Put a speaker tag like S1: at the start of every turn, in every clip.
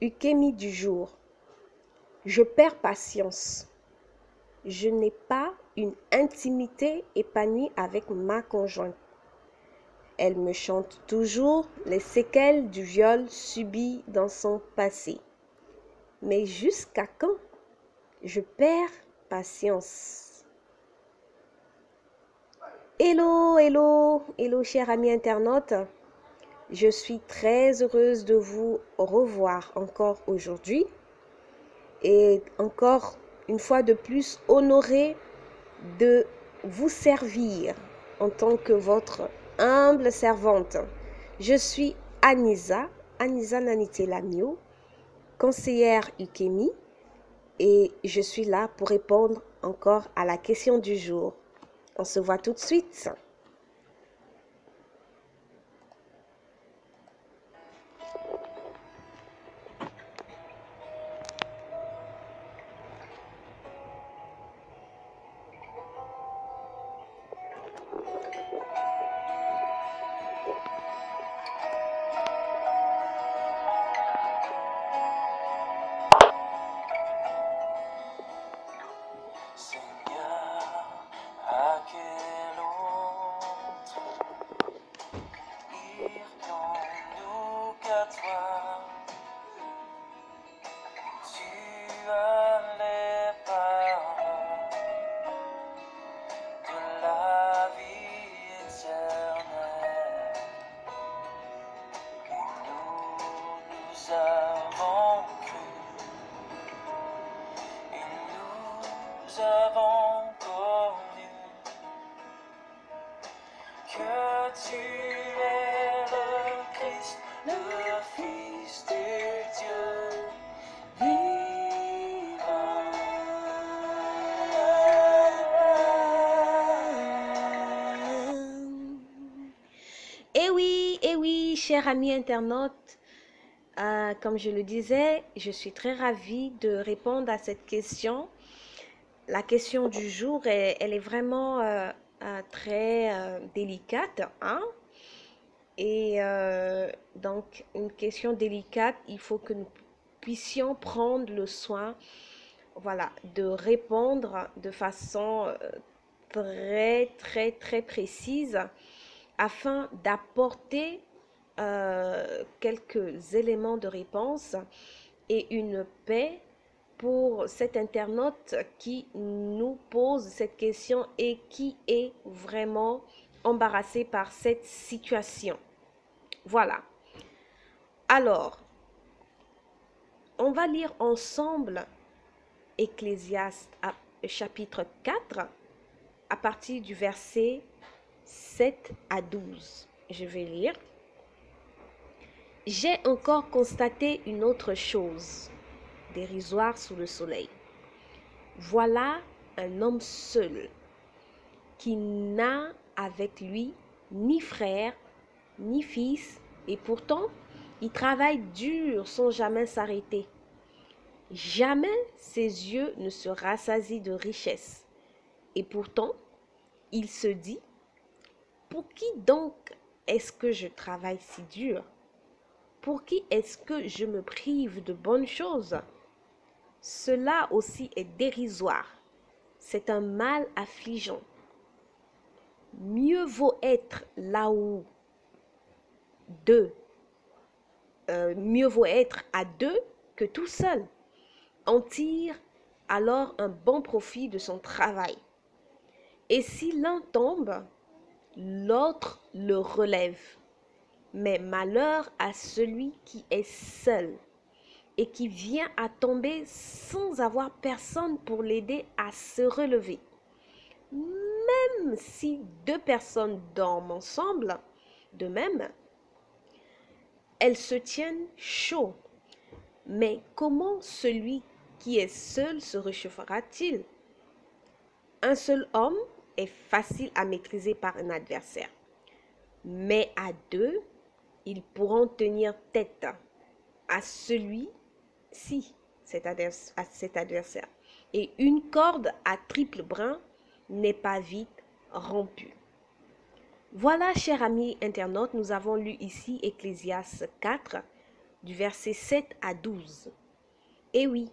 S1: Ukemi du jour. Je perds patience. Je n'ai pas une intimité épanouie avec ma conjointe. Elle me chante toujours les séquelles du viol subi dans son passé. Mais jusqu'à quand? Je perds patience. Hello, hello, hello, chers amis internautes. Je suis très heureuse de vous revoir encore aujourd'hui et encore une fois de plus honorée de vous servir en tant que votre humble servante. Je suis Anisa Nanitelamio, conseillère Ukemi, et je suis là pour répondre encore à la question du jour. On se voit tout de suite.
S2: Seigneur, à quel autre irions-nous qu'à toi? Tu as les paroles de la vie éternelle. Et nous avons cru, et nous avons connu que tu es le Christ, le Fils de Dieu vivant.
S1: Eh oui, chers amis internautes, comme je le disais, je suis très ravie de répondre à cette question. La question du jour, elle est vraiment très délicate, hein? Et donc, une question délicate, il faut que nous puissions prendre le soin, voilà, de répondre de façon très précise afin d'apporter quelques éléments de réponse et une paix pour cet internaute qui nous pose cette question et qui est vraiment embarrassé par cette situation. Voilà. Alors, on va lire ensemble Ecclésiaste chapitre 4 à partir du verset 7 à 12. Je vais lire. J'ai encore constaté une autre chose, dérisoire sous le soleil. Voilà un homme seul, qui n'a avec lui ni frère, ni fils, et pourtant, il travaille dur sans jamais s'arrêter. Jamais ses yeux ne se rassasient de richesse. Et pourtant, il se dit, pour qui donc est-ce que je travaille si dur? Pour qui est-ce que je me prive de bonnes choses? Cela aussi est dérisoire. C'est un mal affligeant. Mieux vaut être là où mieux vaut être à deux que tout seul. On tire alors un bon profit de son travail. Et si l'un tombe, l'autre le relève. Mais malheur à celui qui est seul et qui vient à tomber sans avoir personne pour l'aider à se relever. Même si deux personnes dorment ensemble, de même, elles se tiennent chaud. Mais comment celui qui est seul se réchauffera-t-il? Un seul homme est facile à maîtriser par un adversaire. Mais à deux, ils pourront tenir tête à celui-ci, cet adversaire. Et une corde à triple brin n'est pas vite rompue. Voilà, chers amis internautes, nous avons lu ici Ecclésiaste 4, du verset 7 à 12. Et oui,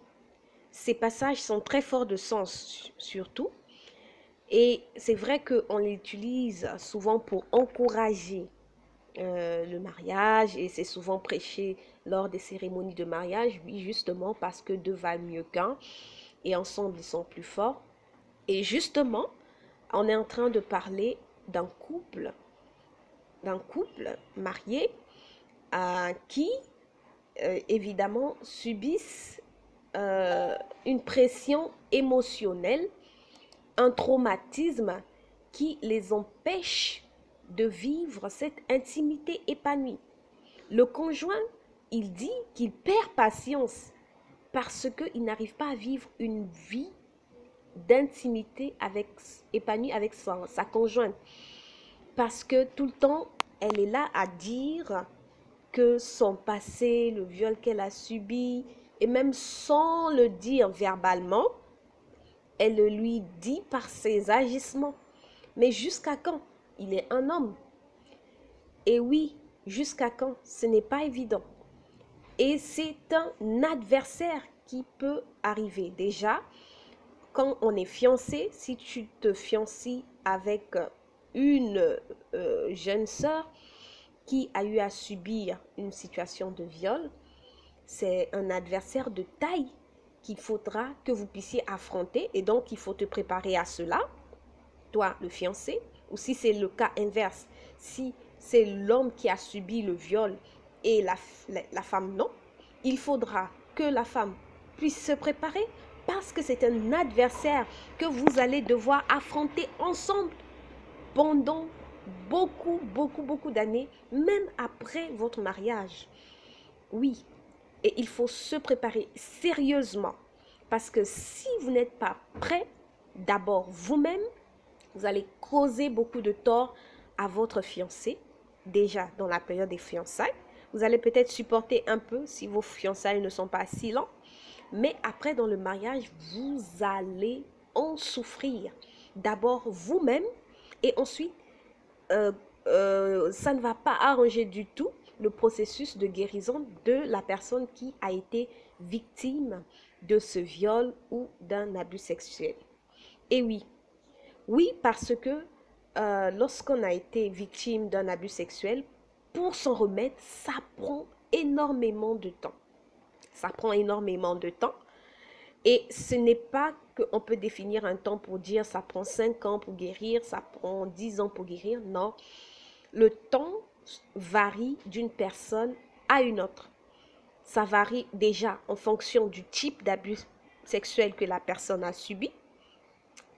S1: ces passages sont très forts de sens surtout. Et c'est vrai qu'on l'utilise souvent pour encourager le mariage et c'est souvent prêché lors des cérémonies de mariage, oui, justement parce que deux valent mieux qu'un et ensemble ils sont plus forts. Et justement, on est en train de parler d'un couple marié qui, évidemment, subissent une pression émotionnelle, un traumatisme qui les empêche de vivre cette intimité épanouie. Le conjoint, il dit qu'il perd patience parce qu'il n'arrive pas à vivre une vie d'intimité épanouie avec sa conjointe. Parce que tout le temps, elle est là à dire que son passé, le viol qu'elle a subi, et même sans le dire verbalement, elle le lui dit par ses agissements. Mais jusqu'à quand? Il est un homme. Et oui, jusqu'à quand? Ce n'est pas évident. Et c'est un adversaire qui peut arriver. Déjà, quand on est fiancé, si tu te fiancies avec une jeune sœur qui a eu à subir une situation de viol, c'est un adversaire de taille qu'il faudra que vous puissiez affronter et donc il faut te préparer à cela, toi le fiancé, ou si c'est le cas inverse, si c'est l'homme qui a subi le viol et la femme non, il faudra que la femme puisse se préparer parce que c'est un adversaire que vous allez devoir affronter ensemble pendant beaucoup d'années, même après votre mariage. Oui, et il faut se préparer sérieusement parce que si vous n'êtes pas prêt, d'abord vous-même, vous allez causer beaucoup de tort à votre fiancé, déjà dans la période des fiançailles. Vous allez peut-être supporter un peu si vos fiançailles ne sont pas si longs, mais après dans le mariage, vous allez en souffrir. D'abord vous-même et ensuite, ça ne va pas arranger du tout le processus de guérison de la personne qui a été victime de ce viol ou d'un abus sexuel. Et oui, parce que lorsqu'on a été victime d'un abus sexuel, pour s'en remettre, ça prend énormément de temps. Ça prend énormément de temps. Et ce n'est pas qu'on peut définir un temps pour dire ça prend 5 ans pour guérir, ça prend 10 ans pour guérir. Non, le temps varie d'une personne à une autre. Ça varie déjà en fonction du type d'abus sexuel que la personne a subi.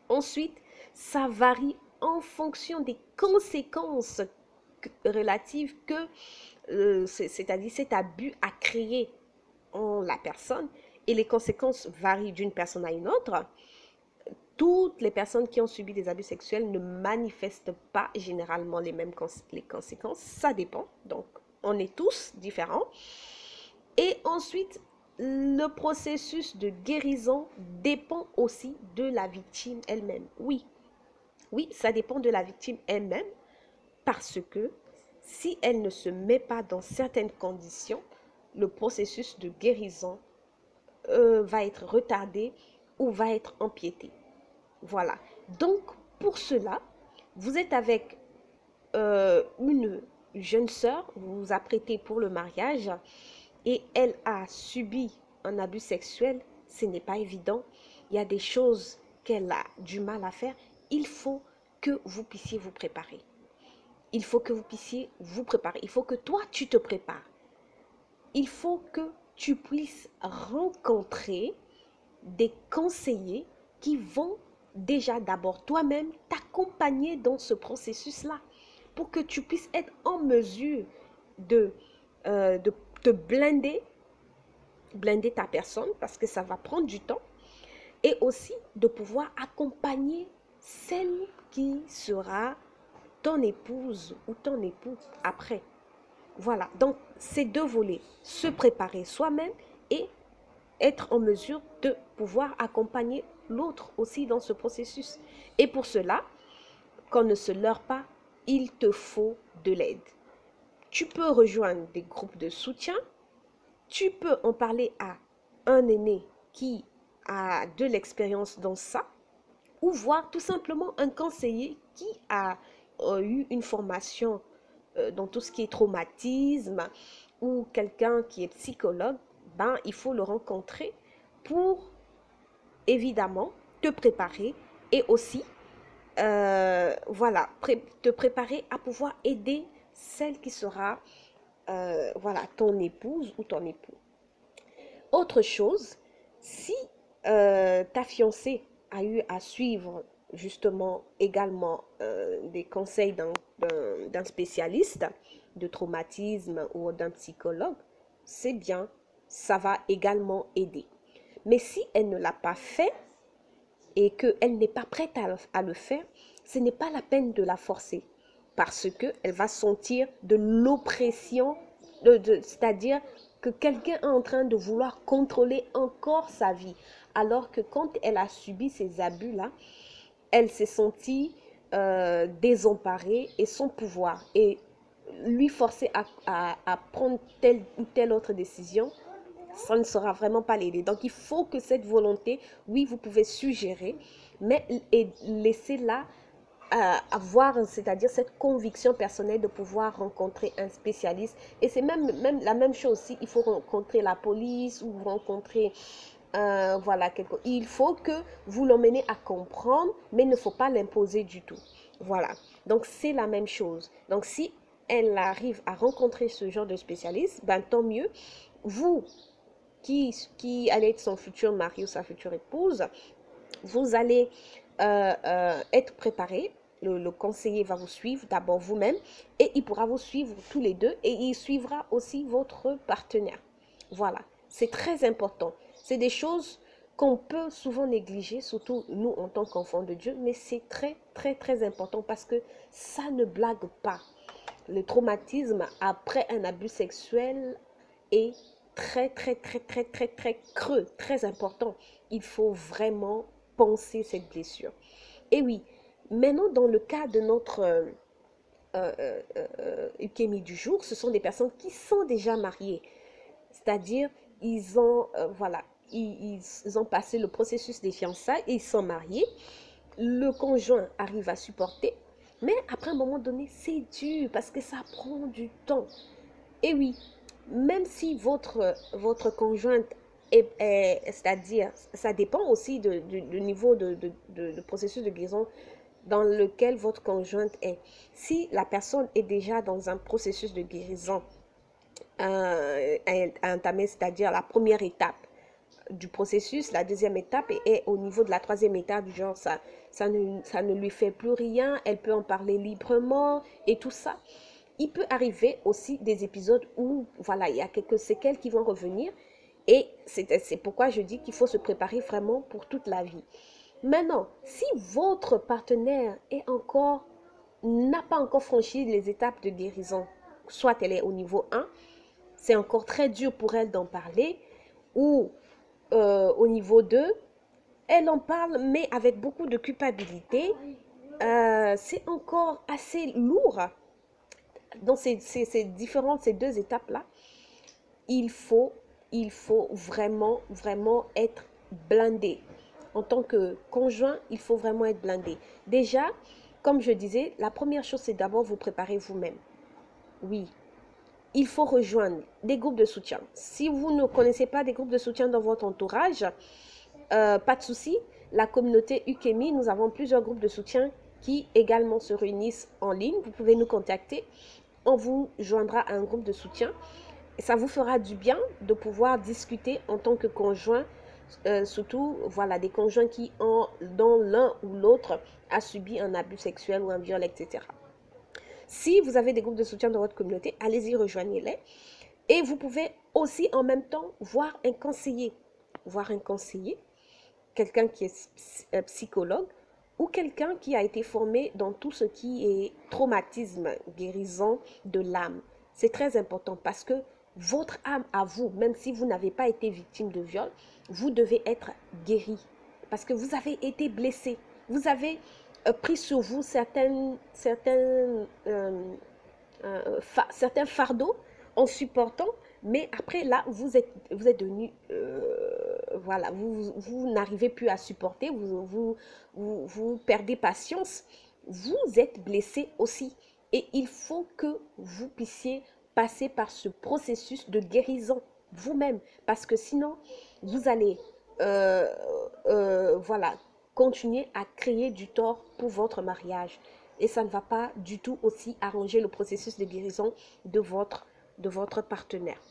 S1: Ensuite, ça varie en fonction des conséquences relatives que, c'est-à-dire cet abus a créé en la personne. Et les conséquences varient d'une personne à une autre. Toutes les personnes qui ont subi des abus sexuels ne manifestent pas généralement les conséquences. Ça dépend. Donc, on est tous différents. Et ensuite, le processus de guérison dépend aussi de la victime elle-même. Oui, ça dépend de la victime elle-même parce que si elle ne se met pas dans certaines conditions, le processus de guérison va être retardé ou va être empiété. Voilà. Donc, pour cela, vous êtes avec une jeune sœur, vous vous apprêtez pour le mariage et elle a subi un abus sexuel. Ce n'est pas évident. Il y a des choses qu'elle a du mal à faire. Il faut que vous puissiez vous préparer. Il faut que vous puissiez vous préparer. Il faut que toi, tu te prépares. Il faut que tu puisses rencontrer des conseillers qui vont déjà d'abord toi-même t'accompagner dans ce processus-là pour que tu puisses être en mesure de te blinder ta personne parce que ça va prendre du temps et aussi de pouvoir accompagner celle qui sera ton épouse ou ton époux après. Voilà, donc ces deux volets, se préparer soi-même et être en mesure de pouvoir accompagner l'autre aussi dans ce processus. Et pour cela, qu'on ne se leurre pas, il te faut de l'aide. Tu peux rejoindre des groupes de soutien tu peux en parler à un aîné qui a de l'expérience dans ça, ou voir tout simplement un conseiller qui a eu une formation dans tout ce qui est traumatisme, ou quelqu'un qui est psychologue. Ben, il faut le rencontrer pour évidemment te préparer et aussi voilà, te préparer à pouvoir aider celle qui sera voilà, ton épouse ou ton époux. Autre chose, si ta fiancée a eu à suivre justement également des conseils d'un spécialiste de traumatisme ou d'un psychologue, c'est bien, ça va également aider. Mais si elle ne l'a pas fait et qu'elle n'est pas prête à le faire, ce n'est pas la peine de la forcer parce qu'elle va sentir de l'oppression, c'est-à-dire que quelqu'un est en train de vouloir contrôler encore sa vie. Alors que quand elle a subi ces abus-là, elle s'est sentie désemparée et son pouvoir. Et lui forcer à prendre telle ou telle autre décision, ça ne sera vraiment pas l'aider. Donc, il faut que cette volonté, oui, vous pouvez suggérer, mais laisser là avoir, c'est-à-dire cette conviction personnelle de pouvoir rencontrer un spécialiste. Et c'est même la même chose si il faut rencontrer la police ou rencontrer voilà, il faut que vous l'emmenez à comprendre, mais il ne faut pas l'imposer du tout. Voilà. Donc, c'est la même chose. Donc, si elle arrive à rencontrer ce genre de spécialiste, ben, tant mieux. Vous, qui allez être son futur mari ou sa future épouse, vous allez être préparé. Le conseiller va vous suivre d'abord vous-même et il pourra vous suivre tous les deux et il suivra aussi votre partenaire. Voilà, c'est très important. C'est des choses qu'on peut souvent négliger, surtout nous en tant qu'enfants de Dieu, mais c'est très, très, très important parce que ça ne blague pas. Le traumatisme après un abus sexuel est très, très, très, très, très, très creux, très important. Il faut vraiment penser cette blessure. Et oui, maintenant, dans le cas de notre Ukemi du jour, ce sont des personnes qui sont déjà mariées. C'est-à-dire, ils ont, voilà, ils ont passé le processus des fiançailles, ils sont mariés, le conjoint arrive à supporter, mais après un moment donné, c'est dur parce que ça prend du temps. Et oui, même si votre conjointe c'est-à-dire, ça dépend aussi du niveau de processus de guérison dans lequel votre conjointe est. Si la personne est déjà dans un processus de guérison à entamer, c'est-à-dire la première étape du processus, la deuxième étape est au niveau de la troisième étape, du genre ça ne lui fait plus rien, elle peut en parler librement et tout ça. Il peut arriver aussi des épisodes où voilà, il y a quelques séquelles qui vont revenir et c'est pourquoi je dis qu'il faut se préparer vraiment pour toute la vie. Maintenant, si votre partenaire n'a pas encore franchi les étapes de guérison, soit elle est au niveau 1, c'est encore très dur pour elle d'en parler, ou au niveau 2, elle en parle mais avec beaucoup de culpabilité, c'est encore assez lourd. Dans ces deux étapes-là, il faut, il faut vraiment, vraiment être blindé. En tant que conjoint, il faut vraiment être blindé. Déjà, comme je disais, la première chose, c'est d'abord vous préparer vous-même. Oui, il faut rejoindre des groupes de soutien. Si vous ne connaissez pas des groupes de soutien dans votre entourage, pas de souci. La communauté Ukemi, nous avons plusieurs groupes de soutien qui également se réunissent en ligne. Vous pouvez nous contacter. On vous joindra à un groupe de soutien. Ça vous fera du bien de pouvoir discuter en tant que conjoint, surtout voilà, des conjoints qui, dans l'un ou l'autre, a subi un abus sexuel ou un viol, etc. Si vous avez des groupes de soutien dans votre communauté, allez-y, rejoignez-les. Et vous pouvez aussi en même temps voir un conseiller. Voir un conseiller, quelqu'un qui est psychologue ou quelqu'un qui a été formé dans tout ce qui est traumatisme, guérison de l'âme. C'est très important parce que votre âme à vous, même si vous n'avez pas été victime de viol, vous devez être guéri parce que vous avez été blessé. Vous avez pris sur vous certains fardeaux en supportant Mais après, là, vous êtes devenu, voilà, vous n'arrivez plus à supporter, vous perdez patience, vous êtes blessé aussi. Et il faut que vous puissiez passer par ce processus de guérison vous-même, parce que sinon, vous allez, euh, voilà, continuer à créer du tort pour votre mariage. Et ça ne va pas du tout aussi arranger le processus de guérison de votre partenaire.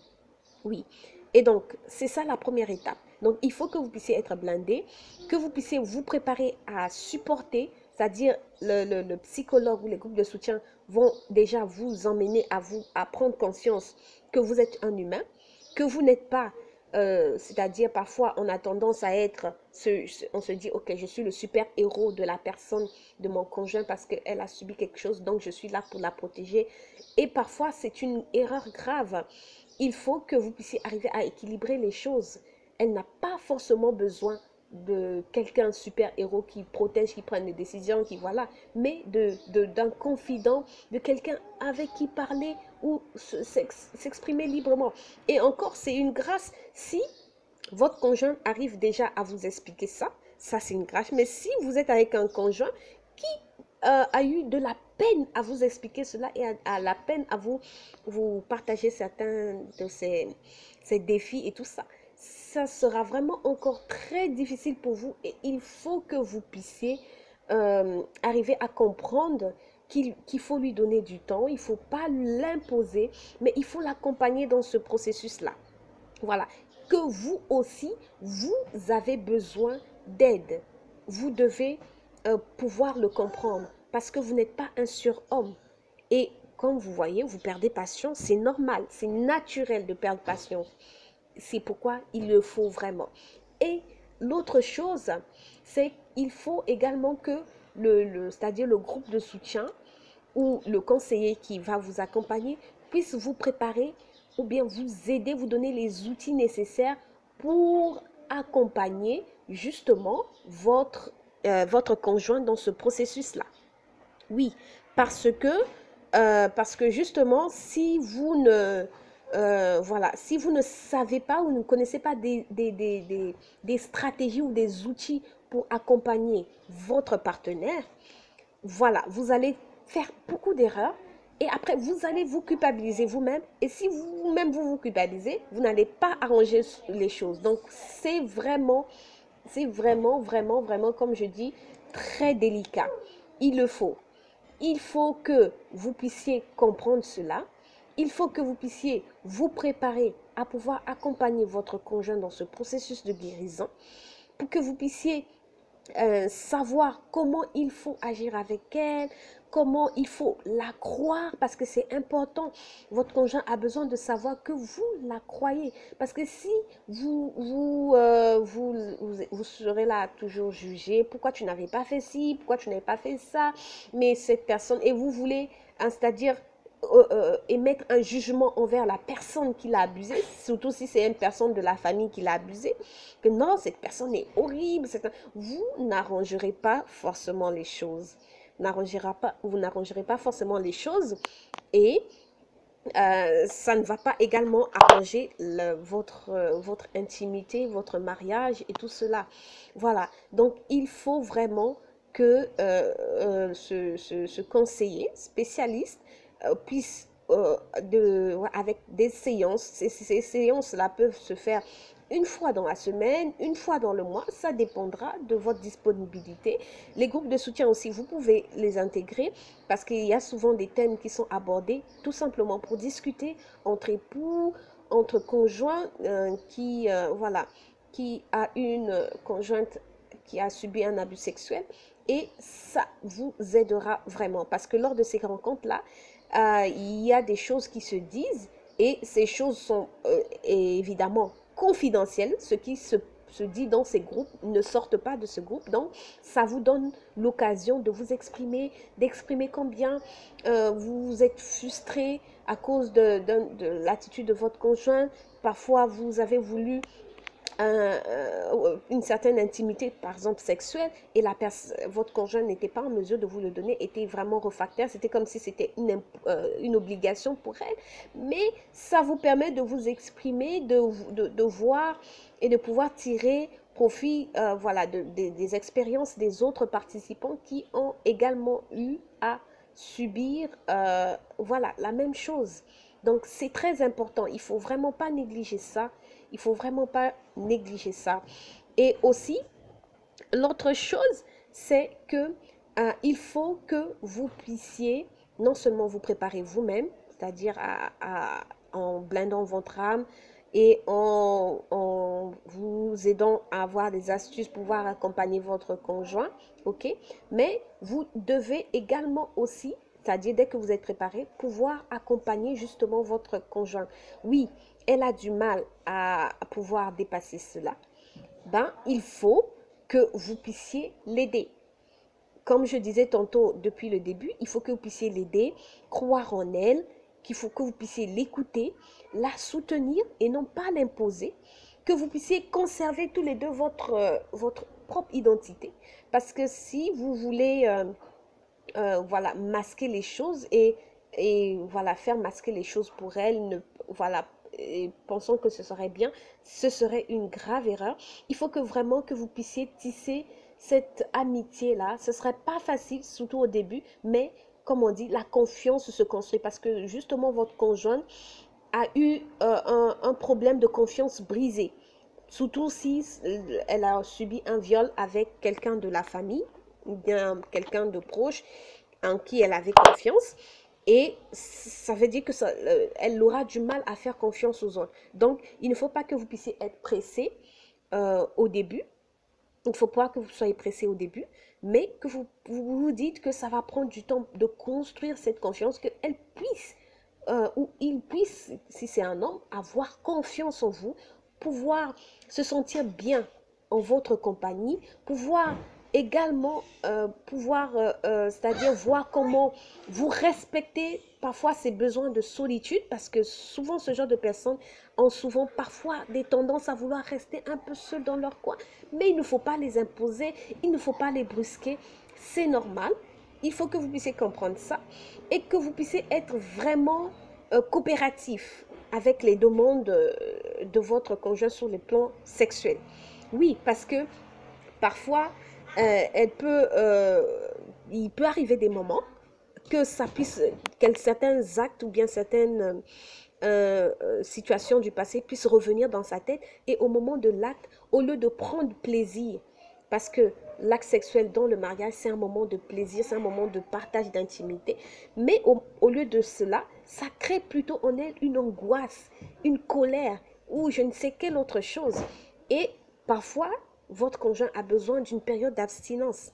S1: Oui. Et donc, c'est ça la première étape. Donc, il faut que vous puissiez être blindé, que vous puissiez vous préparer à supporter, c'est-à-dire le psychologue ou les groupes de soutien vont déjà vous emmener à prendre conscience que vous êtes un humain, que vous n'êtes pas, c'est-à-dire parfois on a tendance à être, on se dit, ok, je suis le super héros de la personne, de mon conjoint parce qu'elle a subi quelque chose, donc je suis là pour la protéger. Et parfois c'est une erreur grave. Il faut que vous puissiez arriver à équilibrer les choses. Elle n'a pas forcément besoin de quelqu'un super-héros qui protège, qui prenne des décisions, qui voilà, mais d'un confident, de quelqu'un avec qui parler ou s'exprimer librement. Et encore, c'est une grâce si votre conjoint arrive déjà à vous expliquer ça, ça c'est une grâce. Mais si vous êtes avec un conjoint qui a eu de la peine à vous expliquer cela et à la peine à vous partager certains de ces défis et tout ça, ça sera vraiment encore très difficile pour vous et il faut que vous puissiez arriver à comprendre qu'il faut lui donner du temps, il ne faut pas l'imposer, mais il faut l'accompagner dans ce processus-là. Voilà, que vous aussi, vous avez besoin d'aide. Vous devez pouvoir le comprendre parce que vous n'êtes pas un surhomme. Et comme vous voyez, vous perdez patience, c'est normal, c'est naturel de perdre patience. C'est pourquoi il le faut vraiment. Et l'autre chose, c'est qu'il faut également que c'est-à-dire le groupe de soutien ou le conseiller qui va vous accompagner puisse vous préparer ou bien vous aider, vous donner les outils nécessaires pour accompagner justement votre conjoint dans ce processus-là. Oui, parce que, parce que justement, si vous ne, voilà, si vous ne savez pas ou ne connaissez pas des stratégies ou des outils pour accompagner votre partenaire, voilà, vous allez faire beaucoup d'erreurs et après vous allez vous culpabiliser vous-même et si vous-même vous culpabilisez, vous n'allez pas arranger les choses. Donc c'est vraiment, vraiment, vraiment, comme je dis, très délicat. Il le faut. Il faut que vous puissiez comprendre cela. Il faut que vous puissiez vous préparer à pouvoir accompagner votre conjoint dans ce processus de guérison pour que vous puissiez savoir comment il faut agir avec elle, comment il faut la croire, parce que c'est important. Votre conjoint a besoin de savoir que vous la croyez. Parce que si vous serez là à toujours juger, pourquoi tu n'avais pas fait ci, pourquoi tu n'avais pas fait ça, mais cette personne, et vous voulez, c'est-à-dire émettre un jugement envers la personne qui l'a abusé, surtout si c'est une personne de la famille qui l'a abusé, que non, cette personne est horrible, vous n'arrangerez pas forcément les choses. Vous n'arrangerez pas forcément les choses et ça ne va pas également arranger votre intimité, votre mariage et tout cela. Voilà, donc il faut vraiment que ce conseiller spécialiste puisse, avec des séances, ces séances-là peuvent se faire une fois dans la semaine, une fois dans le mois, ça dépendra de votre disponibilité. Les groupes de soutien aussi, vous pouvez les intégrer parce qu'il y a souvent des thèmes qui sont abordés tout simplement pour discuter entre époux, entre conjoints voilà, qui a une conjointe qui a subi un abus sexuel et ça vous aidera vraiment parce que lors de ces rencontres-là, il y a des choses qui se disent et ces choses sont évidemment confidentielles. Ce qui se dit dans ces groupes ne sortent pas de ce groupe. Donc, ça vous donne l'occasion de vous exprimer, d'exprimer combien vous êtes frustré à cause de l'attitude de votre conjoint. Parfois, vous avez voulu une certaine intimité, par exemple sexuelle, et votre conjoint n'était pas en mesure de vous le donner, était vraiment réfractaire, c'était comme si c'était une obligation pour elle, mais ça vous permet de vous exprimer, de voir et de pouvoir tirer profit voilà, des expériences des autres participants qui ont également eu à subir voilà, la même chose. Donc c'est très important, il faut vraiment pas négliger ça. Il faut vraiment pas négliger ça. Et aussi, l'autre chose, c'est que il faut que vous puissiez non seulement vous préparer vous-même, c'est-à-dire en blindant votre âme et en vous aidant à avoir des astuces pour pouvoir accompagner votre conjoint, ok? Mais vous devez également aussi, c'est-à-dire dès que vous êtes préparé, pouvoir accompagner justement votre conjoint. Oui, elle a du mal à pouvoir dépasser cela. Ben, il faut que vous puissiez l'aider. Comme je disais tantôt depuis le début, il faut que vous puissiez l'aider, croire en elle, qu'il faut que vous puissiez l'écouter, la soutenir et non pas l'imposer, que vous puissiez conserver tous les deux votre propre identité. Parce que si vous voulez voilà, masquer les choses et voilà, faire masquer les choses pour elle, voilà, et pensant que ce serait bien, ce serait une grave erreur. Il faut que vraiment que vous puissiez tisser cette amitié-là. Ce ne serait pas facile, surtout au début, mais comme on dit, la confiance se construit parce que justement votre conjoint a eu un problème de confiance brisé. Surtout si elle a subi un viol avec quelqu'un de la famille ou bien quelqu'un de proche en qui elle avait confiance. Et ça veut dire que elle aura du mal à faire confiance aux autres. Donc, il ne faut pas que vous puissiez être pressé au début. Il ne faut pas que vous soyez pressé au début, mais que vous dites que ça va prendre du temps de construire cette confiance, qu'elle puisse ou il puisse, si c'est un homme, avoir confiance en vous, pouvoir se sentir bien en votre compagnie, pouvoir également c'est-à-dire voir comment vous respectez parfois ses besoins de solitude, parce que souvent ce genre de personnes ont souvent parfois des tendances à vouloir rester un peu seuls dans leur coin, mais il ne faut pas les imposer, il ne faut pas les brusquer, c'est normal. Il faut que vous puissiez comprendre ça et que vous puissiez être vraiment coopératif avec les demandes de votre conjoint sur le plan sexuel. Oui, parce que parfois, il peut arriver des moments que certains actes ou bien certaines situations du passé puissent revenir dans sa tête et au moment de l'acte, au lieu de prendre plaisir, parce que l'acte sexuel dans le mariage, c'est un moment de plaisir, c'est un moment de partage d'intimité, mais au lieu de cela, ça crée plutôt en elle une angoisse, une colère ou je ne sais quelle autre chose. Et parfois, votre conjoint a besoin d'une période d'abstinence.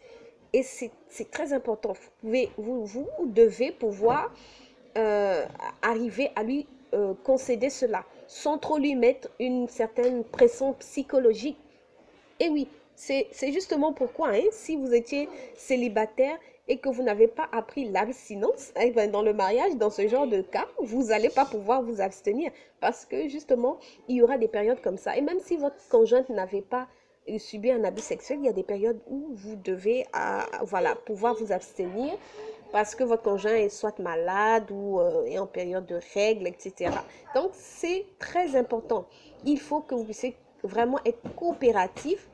S1: Et c'est très important. Vous devez pouvoir euh, arriver à lui concéder cela, sans trop lui mettre une certaine pression psychologique. Et oui, c'est justement pourquoi, hein, si vous étiez célibataire et que vous n'avez pas appris l'abstinence, eh ben, dans le mariage, dans ce genre de cas, vous n'allez pas pouvoir vous abstenir parce que justement, il y aura des périodes comme ça. Et même si votre conjointe n'avait pas subi un abus sexuel, il y a des périodes où vous devez voilà, pouvoir vous abstenir parce que votre conjoint est soit malade ou est en période de règles, etc. Donc, c'est très important. Il faut que vous puissiez vraiment être coopératif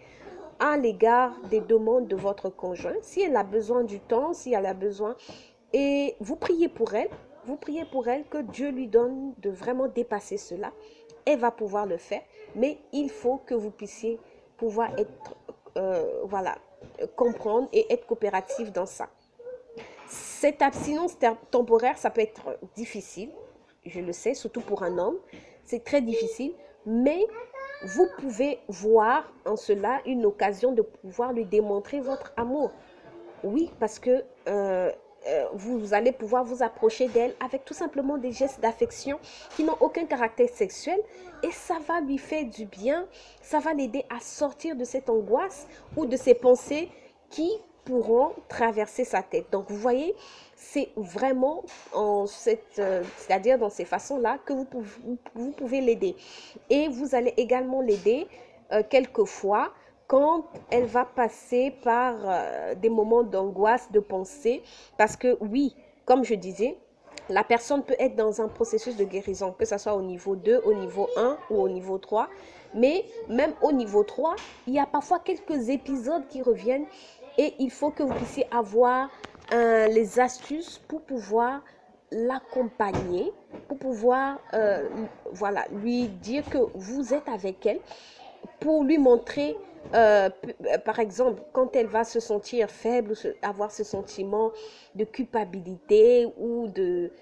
S1: à l'égard des demandes de votre conjoint. Si elle a besoin du temps, si elle a besoin, et vous priez pour elle que Dieu lui donne de vraiment dépasser cela. Elle va pouvoir le faire, mais il faut que vous puissiez pouvoir être, voilà, comprendre et être coopératif dans ça. Cette abstinence temporaire, ça peut être difficile, je le sais, surtout pour un homme. C'est très difficile, mais vous pouvez voir en cela une occasion de pouvoir lui démontrer votre amour. Oui, parce que vous allez pouvoir vous approcher d'elle avec tout simplement des gestes d'affection qui n'ont aucun caractère sexuel et ça va lui faire du bien, ça va l'aider à sortir de cette angoisse ou de ces pensées qui pourront traverser sa tête. Donc vous voyez, c'est vraiment c'est-à-dire dans ces façons-là que vous pouvez l'aider. Et vous allez également l'aider quelquefois quand elle va passer par des moments d'angoisse, de pensée, parce que oui, comme je disais, la personne peut être dans un processus de guérison, que ce soit au niveau 2, au niveau 1 ou au niveau 3. Mais même au niveau 3, il y a parfois quelques épisodes qui reviennent et il faut que vous puissiez avoir les astuces pour pouvoir l'accompagner, pour pouvoir voilà, lui dire que vous êtes avec elle, pour lui montrer, par exemple, quand elle va se sentir faible, ou avoir ce sentiment de culpabilité ou de,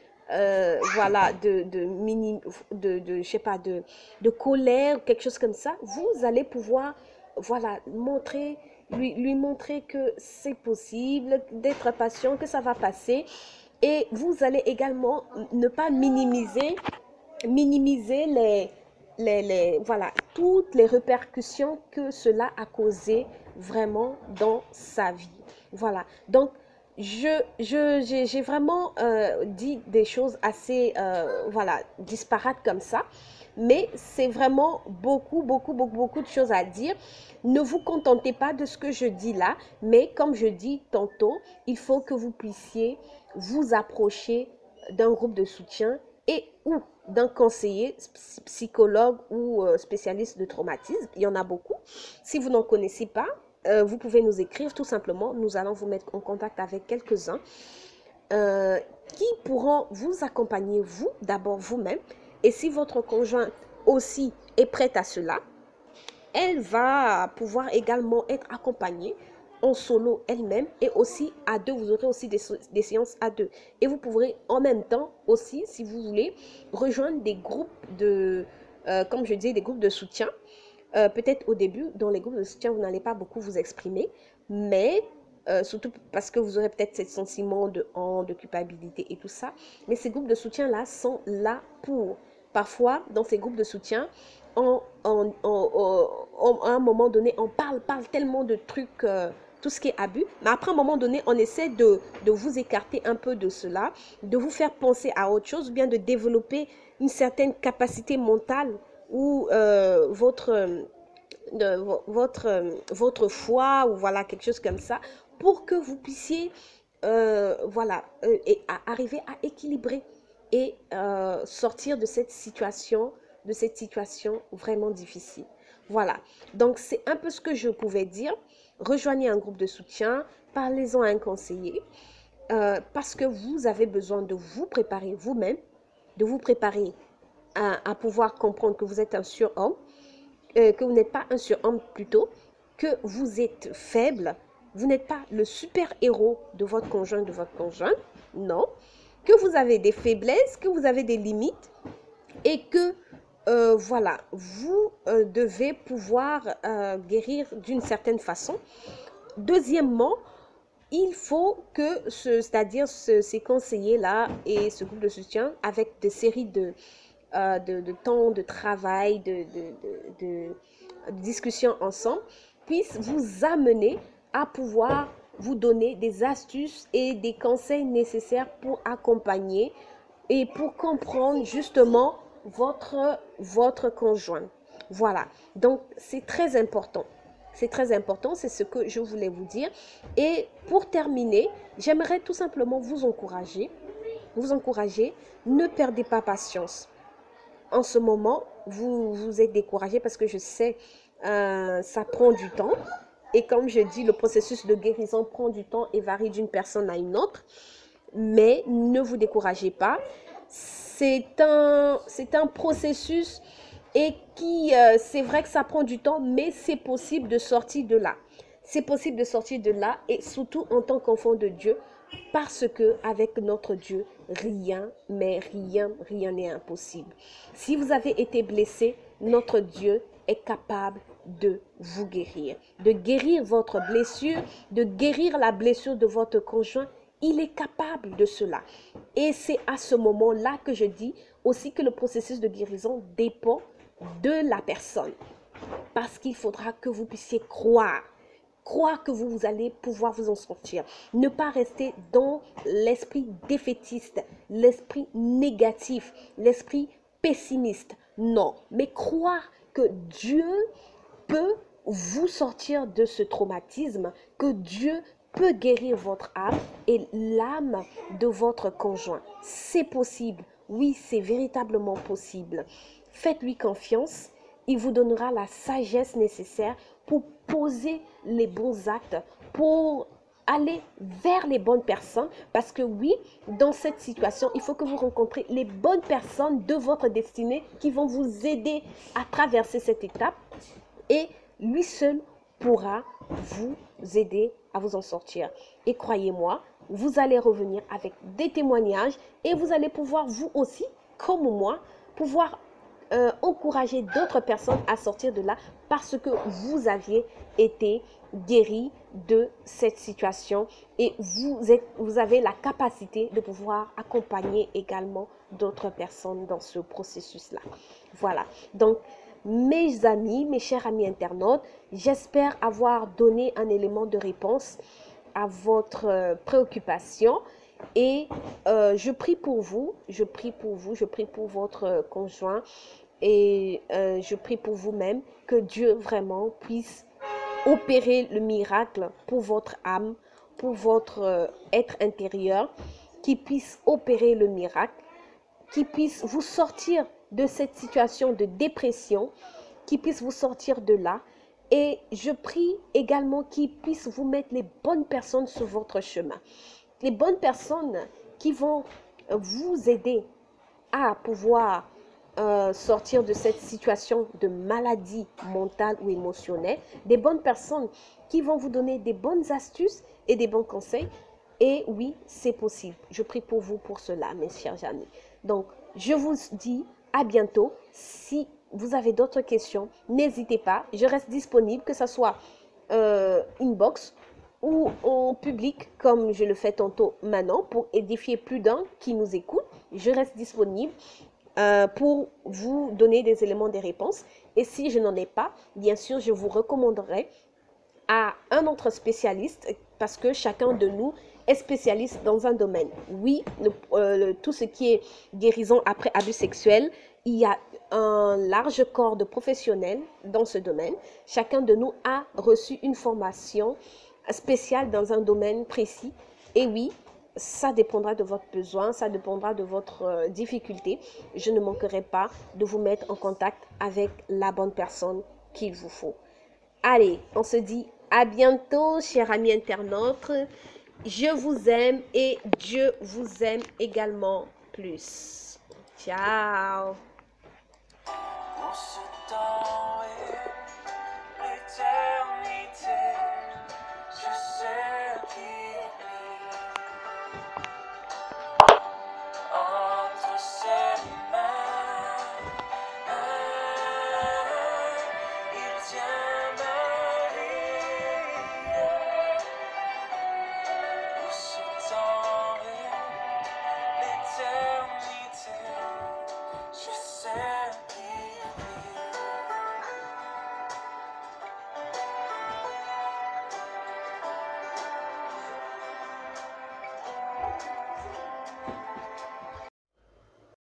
S1: voilà, je sais pas, de colère, quelque chose comme ça, vous allez pouvoir, voilà, lui montrer que c'est possible, d'être patient, que ça va passer. Et vous allez également ne pas minimiser voilà, toutes les répercussions que cela a causé vraiment dans sa vie. Voilà. Donc, j'ai vraiment dit des choses assez, voilà, disparates comme ça. Mais c'est vraiment beaucoup de choses à dire. Ne vous contentez pas de ce que je dis là, mais comme je dis tantôt, il faut que vous puissiez vous approcher d'un groupe de soutien et ou d'un conseiller psychologue ou spécialiste de traumatisme. Il y en a beaucoup. Si vous n'en connaissez pas, vous pouvez nous écrire tout simplement. Nous allons vous mettre en contact avec quelques-uns qui pourront vous accompagner, vous, d'abord vous-même. Et si votre conjointe aussi est prête à cela, elle va pouvoir également être accompagnée en solo elle-même et aussi à deux. Vous aurez aussi des séances à deux. Et vous pourrez en même temps aussi, si vous voulez, rejoindre des groupes de, comme je dis, des groupes de soutien. Peut-être au début, dans les groupes de soutien, vous n'allez pas beaucoup vous exprimer, mais surtout parce que vous aurez peut-être ce sentiment de honte, de culpabilité et tout ça. Mais ces groupes de soutien-là sont là pour. Parfois, dans ces groupes de soutien, à un moment donné, on parle tellement de trucs, tout ce qui est abus, mais après un moment donné, on essaie de vous écarter un peu de cela, de vous faire penser à autre chose, ou bien de développer une certaine capacité mentale ou votre foi, ou voilà, quelque chose comme ça, pour que vous puissiez voilà, arriver à équilibrer et sortir de cette situation vraiment difficile. Voilà, donc c'est un peu ce que je pouvais dire. Rejoignez un groupe de soutien, parlez-en à un conseiller, parce que vous avez besoin de vous préparer vous-même, de vous préparer à pouvoir comprendre que vous êtes un surhomme, que vous n'êtes pas un surhomme plutôt, que vous êtes faible, vous n'êtes pas le super-héros de votre conjoint, non, que vous avez des faiblesses, que vous avez des limites et que voilà, vous devez pouvoir guérir d'une certaine façon. Deuxièmement, il faut que, c'est-à-dire ces conseillers-là et ce groupe de soutien, avec des séries de temps de travail, de discussions ensemble, puissent vous amener à pouvoir vous donner des astuces et des conseils nécessaires pour accompagner et pour comprendre justement votre conjoint. Voilà, donc c'est très important. C'est très important, c'est ce que je voulais vous dire. Et pour terminer, j'aimerais tout simplement vous encourager, ne perdez pas patience. En ce moment, vous êtes découragé parce que je sais, ça prend du temps. Et comme je dis, le processus de guérison prend du temps et varie d'une personne à une autre. Mais ne vous découragez pas. C'est un processus et c'est vrai que ça prend du temps, mais c'est possible de sortir de là. C'est possible de sortir de là et surtout en tant qu'enfant de Dieu, parce que avec notre Dieu, rien, mais rien, rien n'est impossible. Si vous avez été blessé, notre Dieu est capable de vous guérir, de guérir votre blessure, de guérir la blessure de votre conjoint. Il est capable de cela. Et c'est à ce moment-là que je dis aussi que le processus de guérison dépend de la personne. Parce qu'il faudra que vous puissiez croire que vous allez pouvoir vous en sortir. Ne pas rester dans l'esprit défaitiste, l'esprit négatif, l'esprit pessimiste. Non, mais croire que Dieu peut vous sortir de ce traumatisme, que Dieu peut guérir votre âme et l'âme de votre conjoint. C'est possible. Oui, c'est véritablement possible. Faites-lui confiance. Il vous donnera la sagesse nécessaire pour poser les bons actes, pour aller vers les bonnes personnes. Parce que oui, dans cette situation, il faut que vous rencontrez les bonnes personnes de votre destinée qui vont vous aider à traverser cette étape. Et lui seul pourra vous aider à vous en sortir. Et croyez-moi, vous allez revenir avec des témoignages et vous allez pouvoir, vous aussi, comme moi, pouvoir encourager d'autres personnes à sortir de là parce que vous aviez été guéri de cette situation et vous avez la capacité de pouvoir accompagner également d'autres personnes dans ce processus-là. Voilà. Donc, mes amis, mes chers amis internautes, j'espère avoir donné un élément de réponse à votre préoccupation et je prie pour vous, je prie pour votre conjoint et je prie pour vous-même que Dieu vraiment puisse opérer le miracle pour votre âme, pour votre être intérieur, qu'il puisse opérer le miracle, qu'il puisse vous sortir de cette situation de dépression, qu'il puisse vous sortir de là. Et je prie également qu'il puisse vous mettre les bonnes personnes sur votre chemin. Les bonnes personnes qui vont vous aider à pouvoir sortir de cette situation de maladie mentale ou émotionnelle. Des bonnes personnes qui vont vous donner des bonnes astuces et des bons conseils. Et oui, c'est possible. Je prie pour vous pour cela, mes chers amis. Donc, je vous dis à bientôt. Si vous avez d'autres questions, n'hésitez pas. Je reste disponible, que ce soit inbox ou en public, comme je le fais tantôt maintenant, pour édifier plus d'un qui nous écoute. Je reste disponible pour vous donner des éléments de réponse. Et si je n'en ai pas, bien sûr, je vous recommanderai à un autre spécialiste parce que chacun de nous est spécialiste dans un domaine. Oui, tout ce qui est guérison après abus sexuels, il y a un large corps de professionnels dans ce domaine. Chacun de nous a reçu une formation spéciale dans un domaine précis. Et oui, ça dépendra de votre besoin, ça dépendra de votre difficulté. Je ne manquerai pas de vous mettre en contact avec la bonne personne qu'il vous faut. Allez, on se dit à bientôt, chers amis internautes. Je vous aime et Dieu vous aime également plus. Ciao.
S2: Pour ce temps et l'éternité.